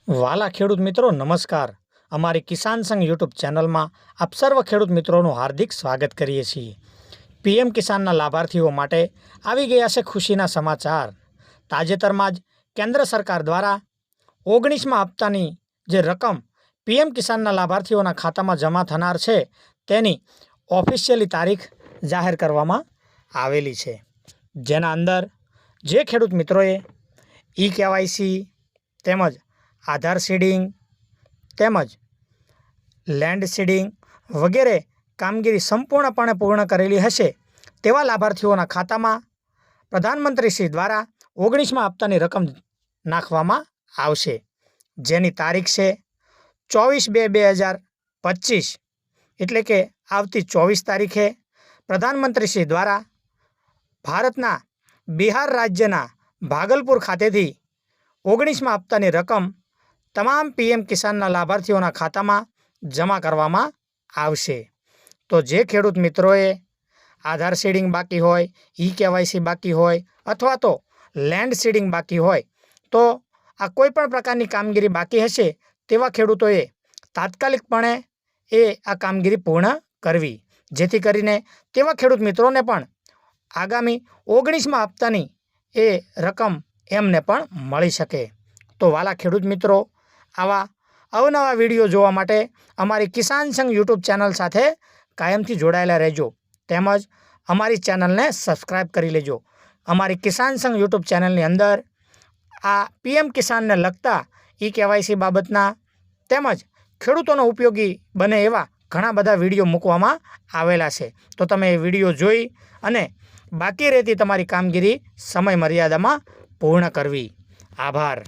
વાલા ખેડૂત મિત્રો નમસ્કાર। અમારી કિસાન સંઘ યુટ્યુબ ચેનલમાં આપ સર્વ ખેડૂત મિત્રોનું હાર્દિક સ્વાગત કરીએ છીએ। પીએમ કિસાનના લાભાર્થીઓ માટે આવી ગયા છે ખુશીના સમાચાર। તાજેતરમાં જ કેન્દ્ર સરકાર દ્વારા 19મા હપ્તાની જે રકમ પીએમ કિસાનના લાભાર્થીઓના ખાતામાં જમા થનાર છે તેની ઓફિશિયલી તારીખ જાહેર કરવામાં આવેલી છે, જેના અંદર જે ખેડૂત મિત્રોએ ઈ-કેવાયસી તેમજ આધાર સીડિંગ તેમજ લેન્ડ સીડિંગ વગેરે કામગીરી સંપૂર્ણપણે પૂર્ણ કરેલી હશે તેવા લાભાર્થીઓના ખાતામાં પ્રધાનમંત્રીશ્રી દ્વારા 19મા હપ્તાની રકમ નાખવામાં આવશે, જેની તારીખ છે 24/2/2025 એટલે કે આવતી 24 તારીખે પ્રધાનમંત્રીશ્રી દ્વારા ભારતના બિહાર રાજ્યના ભાગલપુર ખાતેથી 19મા હપ્તાની રકમ તમામ પીએમ કિસાનના લાભાર્થીઓના ખાતામાં જમા કરવામાં આવશે। તો જે ખેડૂત મિત્રોએ આધાર સીડિંગ બાકી હોય, ઈ-કેવાયસી બાકી હોય અથવા તો લેન્ડ સીડિંગ બાકી હોય તો આ કોઈ પણ પ્રકારની કામગીરી બાકી હશે તેવા ખેડૂતોએ તાત્કાલિકપણે આ કામગીરી પૂર્ણ કરવી, જેથી કરીને તેવા ખેડૂત મિત્રોને પણ આગામી 19મા હપ્તાની રકમ એમને પણ મળી શકે। તો વાલા ખેડૂત મિત્રો, આવા અવનવા વિડીયો જોવા માટે અમારી કિસાન સંઘ યુટ્યુબ ચેનલ સાથે કાયમથી જોડાયેલા રહેજો, તેમજ અમારી ચેનલને સબસ્ક્રાઈબ કરી લેજો। અમારી કિસાન સંઘ યુટ્યુબ ચેનલની અંદર આ પીએમ કિસાનને લગતા ઈ-કેવાયસી બાબતના તેમજ ખેડૂતોનો ઉપયોગી બને એવા ઘણા બધા વિડીયો મૂકવામાં આવેલા છે, તો તમે એ વિડીયો જોઈ અને બાકી રહેતી તમારી કામગીરી સમય મર્યાદામાં પૂર્ણ કરવી। આભાર।